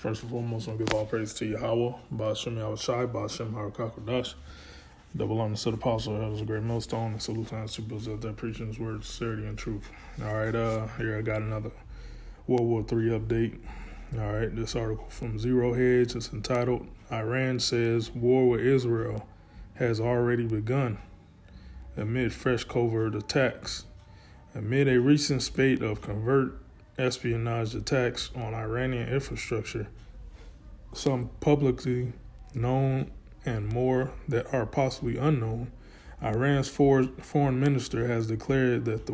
First and foremost, I'll give all praise to Yahweh, Ba'ashem Yahushai, Ba'ashem Harakakadash. Double honor to the apostle, that was a great millstone, and salute to the people out there preaching his word, sincerity and truth. All right, here I got another World War III update. All right, this article from Zero Hedge is entitled, Iran says war with Israel has already begun amid fresh covert attacks. Amid a recent spate of covert espionage attacks on Iranian infrastructure, some publicly known and more that are possibly unknown, Iran's foreign minister has declared that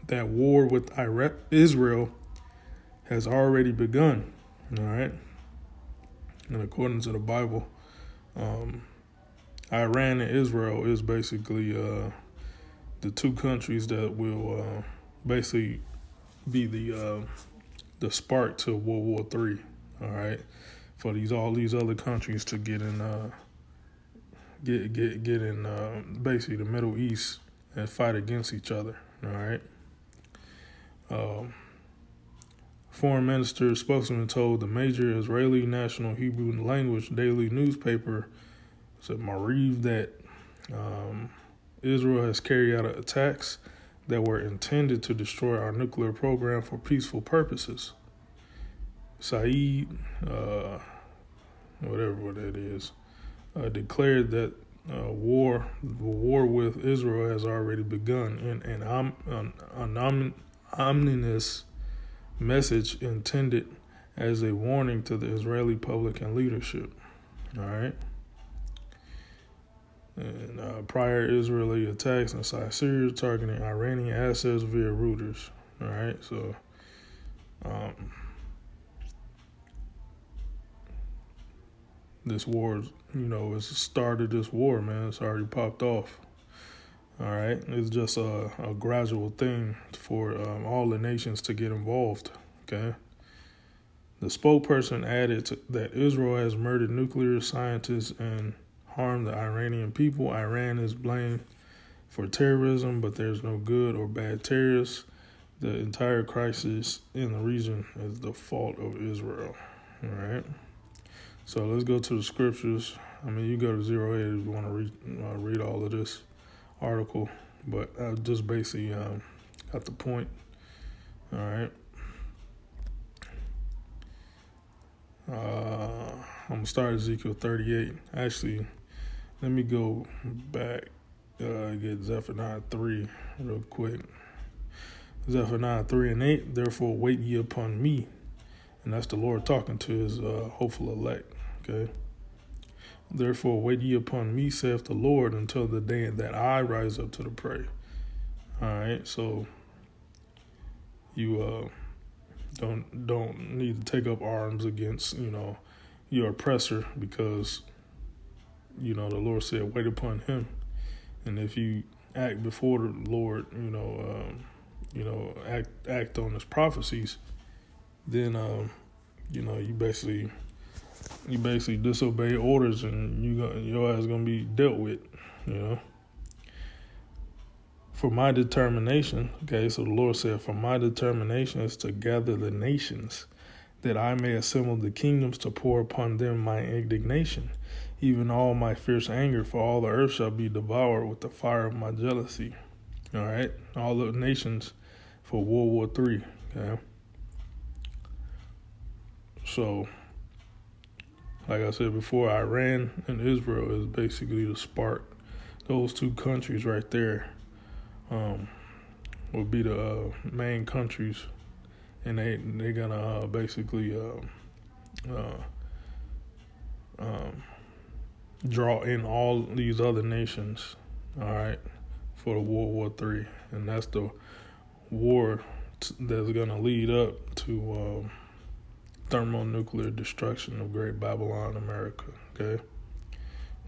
that war with Israel has already begun. All right, and according to the Bible, Iran and Israel is basically the two countries that will basically be the spark to World War III. All right, for all these other countries to get in basically the Middle East and fight against each other. All right. Foreign Minister spokesman told the major Israeli national Hebrew language daily newspaper, said Mariv, that Israel has carried out attacks that were intended to destroy our nuclear program for peaceful purposes. Saeed, whatever that is, declared that war with Israel has already begun in an ominous message intended as a warning to the Israeli public and leadership. All right. And prior Israeli attacks inside Syria targeting Iranian assets via Reuters. All right, so this war, it's the start of this war, man. It's already popped off. All right, it's just a gradual thing for all the nations to get involved. Okay. The spokesperson added that Israel has murdered nuclear scientists and harm the Iranian people. Iran is blamed for terrorism, but there's no good or bad terrorists. The entire crisis in the region is the fault of Israel. All right. So let's go to the scriptures. I mean, you go to Zero Hedge if you want to read all of this article, but I just basically got the point. All right. I'm going to start Ezekiel 38. Actually, let me go back, get Zephaniah 3 real quick. Zephaniah 3 and 8, therefore wait ye upon me. And that's the Lord talking to his hopeful elect, okay? Therefore wait ye upon me, saith the Lord, until the day that I rise up to the prey. All right, so you don't need to take up arms against, your oppressor, because the Lord said, wait upon him. And if you act before the Lord, act on his prophecies, then, you basically disobey orders, and your ass is going to be dealt with, For my determination, okay, so the Lord said, for my determination is to gather the nations, that I may assemble the kingdoms to pour upon them my indignation, even all my fierce anger, for all the earth shall be devoured with the fire of my jealousy. All right, all the nations for World War III. Okay, so like I said before, Iran and Israel is basically the spark. Those two countries right there will be the main countries, and they're gonna basically draw in all these other nations, all right, for the World War III, and that's the war that's gonna lead up to thermonuclear destruction of Great Babylon, America. Okay,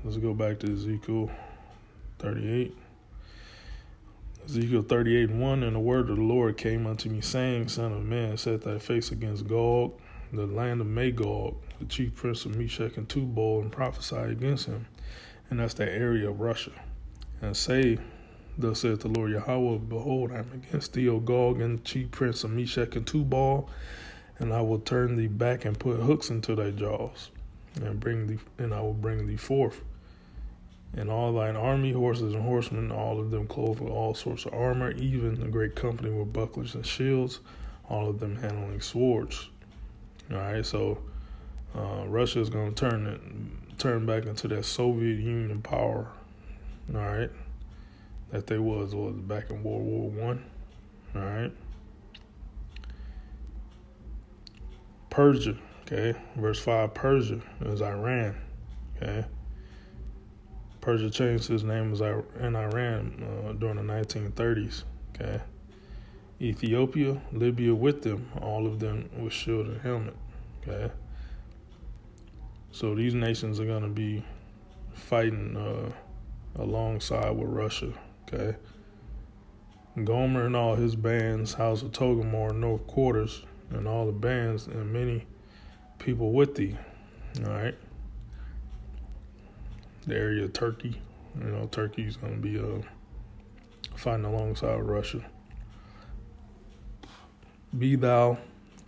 let's go back to Ezekiel 38. Ezekiel 38:1, and the word of the Lord came unto me, saying, Son of man, set thy face against Gog, the land of Magog, the chief prince of Meshech and Tubal, and prophesy against him. And that's that area of Russia. And say, thus saith the Lord Yahweh, behold, I am against thee, O Gog, and chief prince of Meshech and Tubal, and I will turn thee back and put hooks into thy jaws, and I will bring thee forth. And all thine army, horses and horsemen, all of them clothed with all sorts of armor, even a great company with bucklers and shields, all of them handling swords. All right, so Russia is going to turn back into that Soviet Union power. All right, that they was back in World War One. All right, Persia. Okay, verse 5. Persia is Iran. Okay. Persia changed his name in Iran during the 1930s. Okay, Ethiopia, Libya with them, all of them with shield and helmet. Okay, so these nations are going to be fighting alongside with Russia. Okay, Gomer and all his bands, House of Togomor, North Quarters, and all the bands and many people with thee. All right. The area of Turkey. Turkey's going to be fighting alongside Russia. Be thou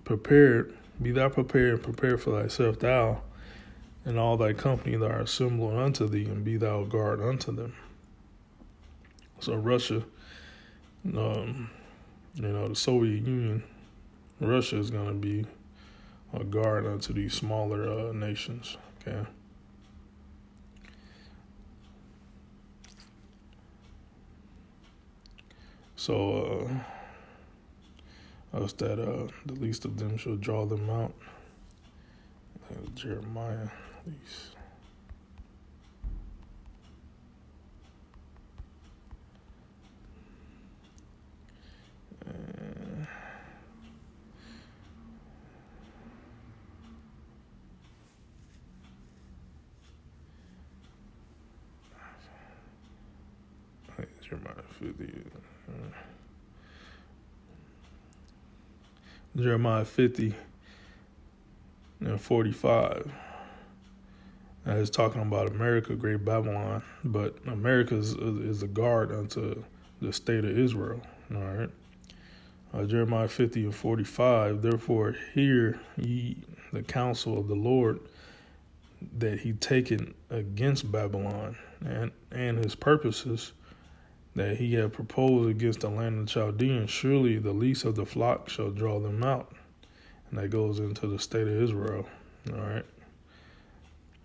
prepared, and prepare for thyself, thou and all thy company that are assembled unto thee, and be thou a guard unto them. So Russia, the Soviet Union, Russia is going to be a guard unto these smaller nations. Okay. So, us that the least of them shall draw them out. Jeremiah, least. Jeremiah 50. Jeremiah 50 and 45. That is talking about America, Great Babylon, but America is a guard unto the state of Israel. All right. Jeremiah 50 and 45. Therefore, hear ye the counsel of the Lord, that he taken against Babylon, and his purposes that he had proposed against the land of the Chaldeans. Surely the least of the flock shall draw them out. And that goes into the state of Israel. All right.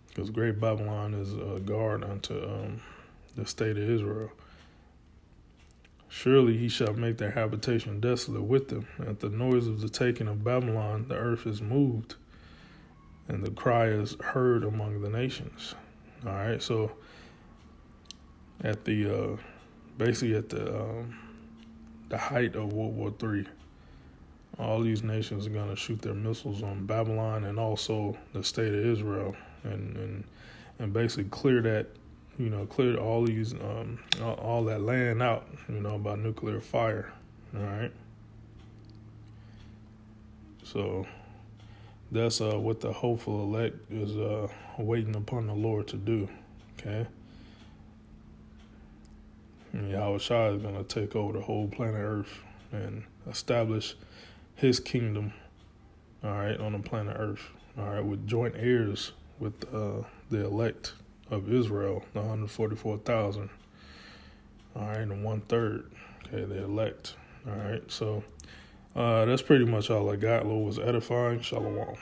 Because Great Babylon is a guard unto the state of Israel. Surely he shall make their habitation desolate with them. At the noise of the taking of Babylon, the earth is moved, and the cry is heard among the nations. All right. So at the basically at the height of World War III, all these nations are going to shoot their missiles on Babylon and also the state of Israel, and basically clear all these all that land out, by nuclear fire. All right. So that's what the hopeful elect is waiting upon the Lord to do. Okay. And Yahweh Shai is going to take over the whole planet Earth and establish his kingdom, all right, on the planet Earth, all right, with joint heirs with the elect of Israel, the 144,000, all right, and 1/3, okay, the elect, all right. So that's pretty much all I got. Lord was edifying. Shalom.